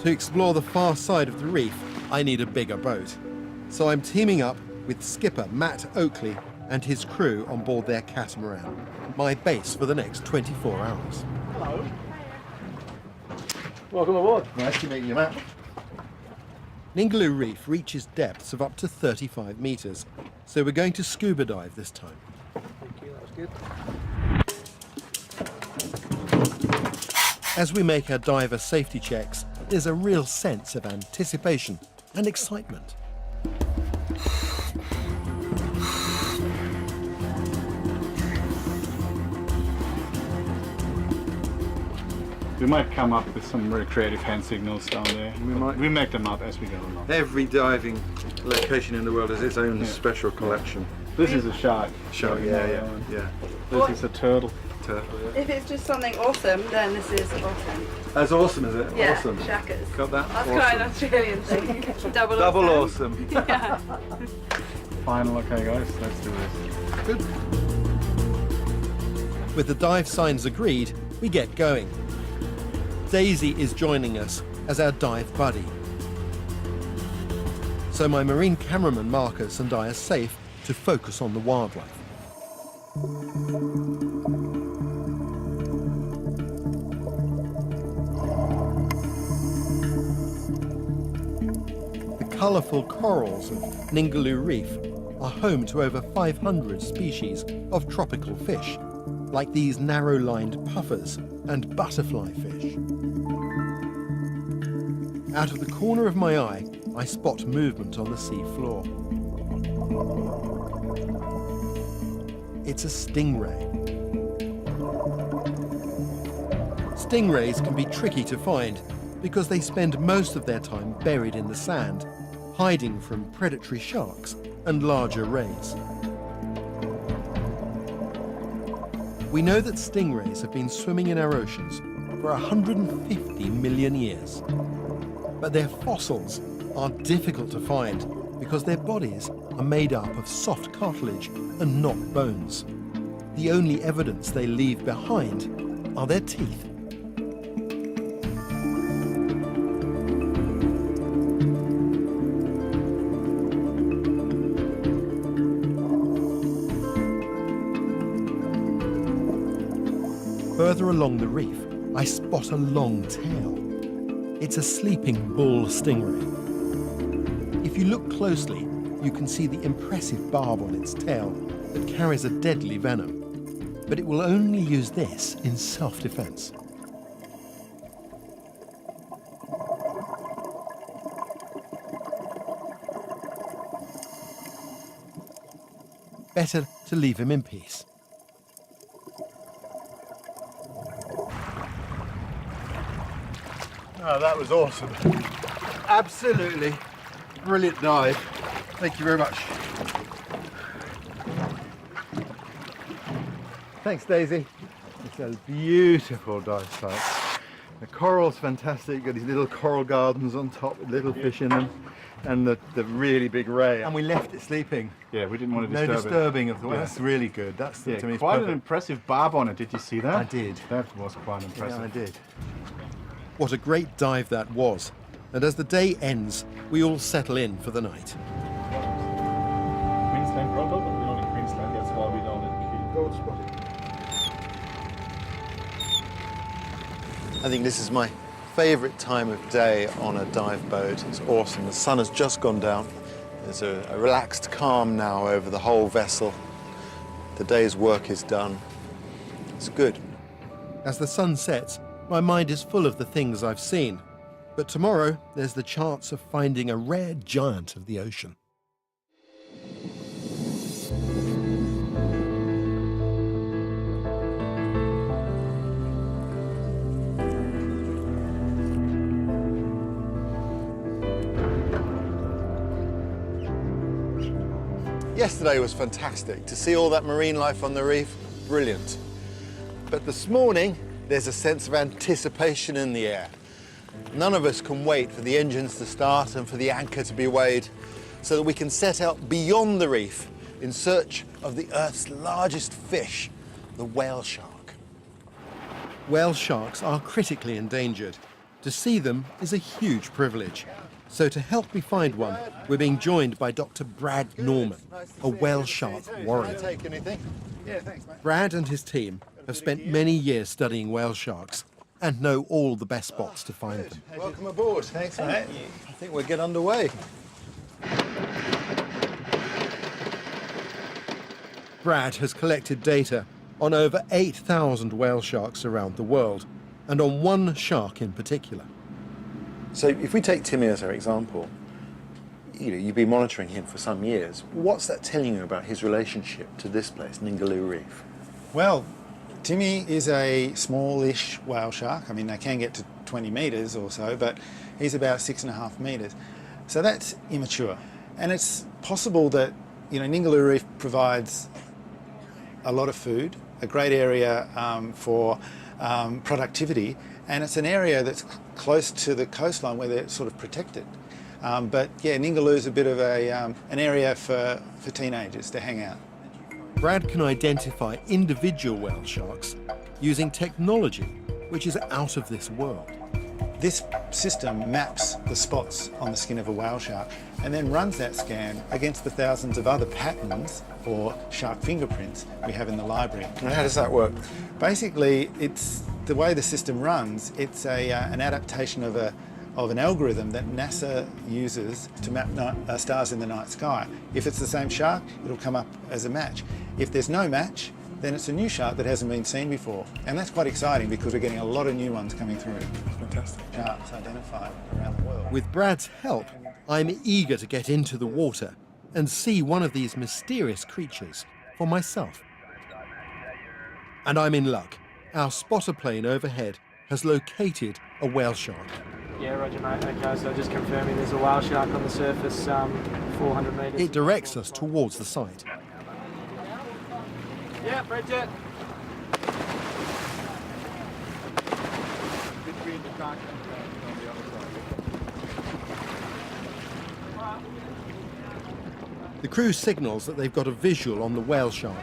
To explore the far side of the reef, I need a bigger boat. So I'm teaming up with skipper Matt Oakley and his crew on board their catamaran, my base for the next 24 hours. Hello. Welcome aboard. Nice to meet you, Matt. Ningaloo Reef reaches depths of up to 35 metres, so we're going to scuba dive this time. Thank you, that was good. As we make our diver safety checks, there's a real sense of anticipation and excitement. We might come up with some really creative hand signals down there. We make them up as we go along. Every diving location in the world has its own special collection. This is a shark. Shark, yeah. This is a turtle. Turtle. If it's just something awesome, then this is awesome. That's awesome, is it? Yeah, Awesome. shackers. Got that? That's Awesome. quite an Australian thing. Double awesome. Yeah. Final, okay guys, let's do this. Good. With the dive signs agreed, we get going. Daisy is joining us as our dive buddy. So my marine cameraman Marcus and I are safe to focus on the wildlife. The colourful corals of Ningaloo Reef are home to over 500 species of tropical fish, like these narrow-lined puffers and butterfly fish. Out of the corner of my eye, I spot movement on the sea floor. It's a stingray. Stingrays can be tricky to find because they spend most of their time buried in the sand, hiding from predatory sharks and larger rays. We know that stingrays have been swimming in our oceans for 150 million years. But their fossils are difficult to find because their bodies are made up of soft cartilage and not bones. The only evidence they leave behind are their teeth. Further along the reef, I spot a long tail. It's a sleeping bull stingray. If you look closely, you can see the impressive barb on its tail that carries a deadly venom. But it will only use this in self-defense. Better to leave him in peace. Oh, that was awesome. Absolutely brilliant dive. Thank you very much. Thanks, Daisy. It's a beautiful dive site. The coral's fantastic. You've got these little coral gardens on top with little fish in them, and the really big ray. And we left it sleeping. Yeah, we didn't want to No disturb it. disturbing of the way. That's really good. That's Yeah, to me. quite an Perfect. impressive barb on it. Did you see that? I did. That was quite impressive. Yeah, I did. What a great dive that was. And as the day ends, we all settle in for the night. Queensland proper, but we're not in Queensland. That's why we don't let I think this is my favourite time of day on a dive boat. It's awesome. The sun has just gone down. There's a relaxed calm now over the whole vessel. The day's work is done. It's good. As the sun sets, my mind is full of the things I've seen. But tomorrow, there's the chance of finding a rare giant of the ocean. Yesterday was fantastic. To see all that marine life on the reef, brilliant. But this morning, there's a sense of anticipation in the air. None of us can wait for the engines to start and for the anchor to be weighed so that we can set out beyond the reef in search of the Earth's largest fish, the whale shark. Whale sharks are critically endangered, To see them is a huge privilege. So to help me find one, we're being joined by Dr. Brad Norman, a whale shark warrior. Take anything? Yeah, thanks, mate. Brad and his team have spent many years studying whale sharks and know all the best spots to find them. Welcome aboard. Thanks, mate. I think we'll get underway. Brad has collected data on over 8,000 whale sharks around the world, and on one shark in particular. So if we take Timmy as our example, you've been monitoring him for some years. What's that telling you about his relationship to this place, Ningaloo Reef? Well, Timmy is a smallish whale shark. I mean, they can get to 20 metres or so, but he's about 6.5 metres. So that's immature. And it's possible that, Ningaloo Reef provides a lot of food, a great area for productivity, and it's an area that's close to the coastline where they're sort of protected. But yeah, Ningaloo is a bit of an area for teenagers to hang out. Brad can identify individual whale sharks using technology which is out of this world. This system maps the spots on the skin of a whale shark and then runs that scan against the thousands of other patterns or shark fingerprints we have in the library. And how does that work? Basically, it's the way the system runs. It's an adaptation of an algorithm that NASA uses to map stars in the night sky. If it's the same shark, it'll come up as a match. If there's no match, then it's a new shark that hasn't been seen before. And that's quite exciting because we're getting a lot of new ones coming through. Fantastic. Sharks identified around the world. With Brad's help, I'm eager to get into the water and see one of these mysterious creatures for myself. And I'm in luck. Our spotter plane overhead has located a whale shark. Yeah, roger, mate. Okay, so just confirming there's a whale shark on the surface, 400 metres. It directs us towards the site. Yeah, Bridget. Between the tank and on the other side. The crew signals that they've got a visual on the whale shark.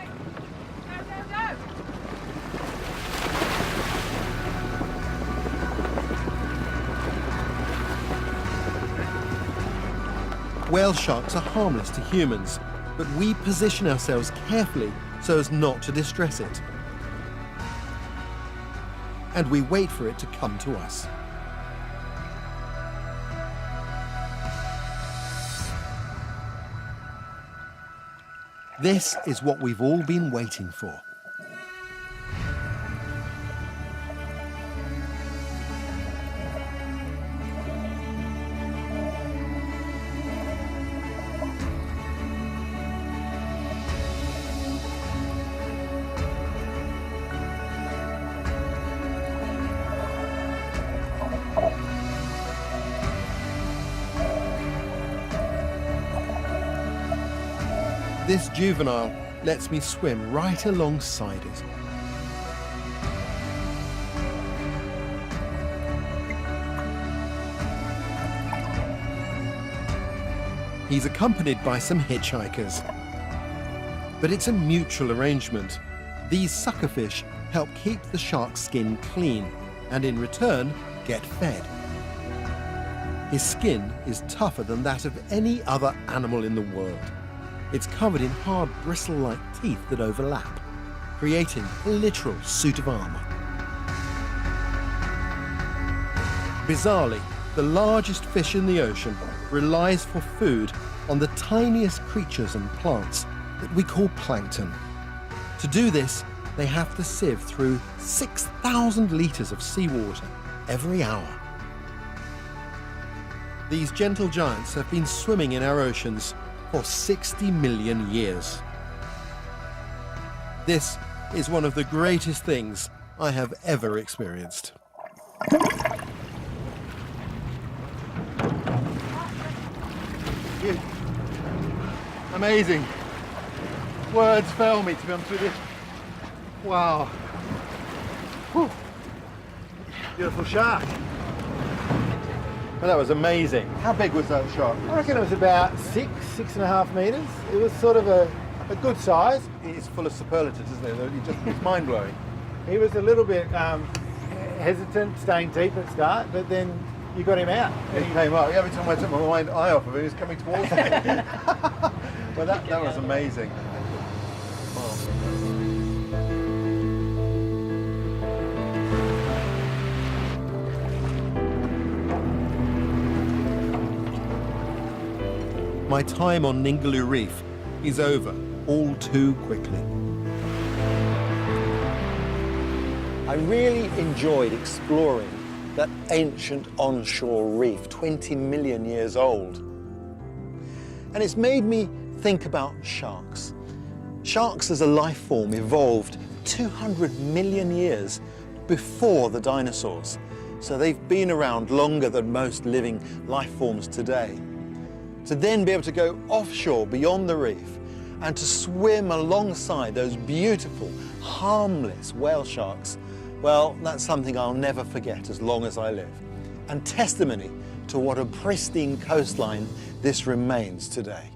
Whale sharks are harmless to humans, but we position ourselves carefully so as not to distress it. And we wait for it to come to us. This is what we've all been waiting for. This juvenile lets me swim right alongside it. He's accompanied by some hitchhikers. But it's a mutual arrangement. These suckerfish help keep the shark's skin clean and in return get fed. His skin is tougher than that of any other animal in the world. It's covered in hard bristle-like teeth that overlap, creating a literal suit of armor. Bizarrely, the largest fish in the ocean relies for food on the tiniest creatures and plants that we call plankton. To do this, they have to sieve through 6,000 litres of seawater every hour. These gentle giants have been swimming in our oceans for 60 million years. This is one of the greatest things I have ever experienced. Amazing. Words fail me, to be honest with you. Wow. Whew. Beautiful shark. Well, that was amazing. How big was that shark? I reckon it was about 6.5 metres. It was sort of a good size. It's full of superlatives, isn't it? It's mind-blowing. He was a little bit hesitant, staying deep at start, but then you got him out. And he came up. Every time I took my eye off of him, he was coming towards me. Well, that was amazing. My time on Ningaloo Reef is over all too quickly. I really enjoyed exploring that ancient onshore reef, 20 million years old. And it's made me think about sharks. Sharks as a life form evolved 200 million years before the dinosaurs. So they've been around longer than most living life forms today. To then be able to go offshore beyond the reef and to swim alongside those beautiful, harmless whale sharks, well, that's something I'll never forget as long as I live. And testimony to what a pristine coastline this remains today.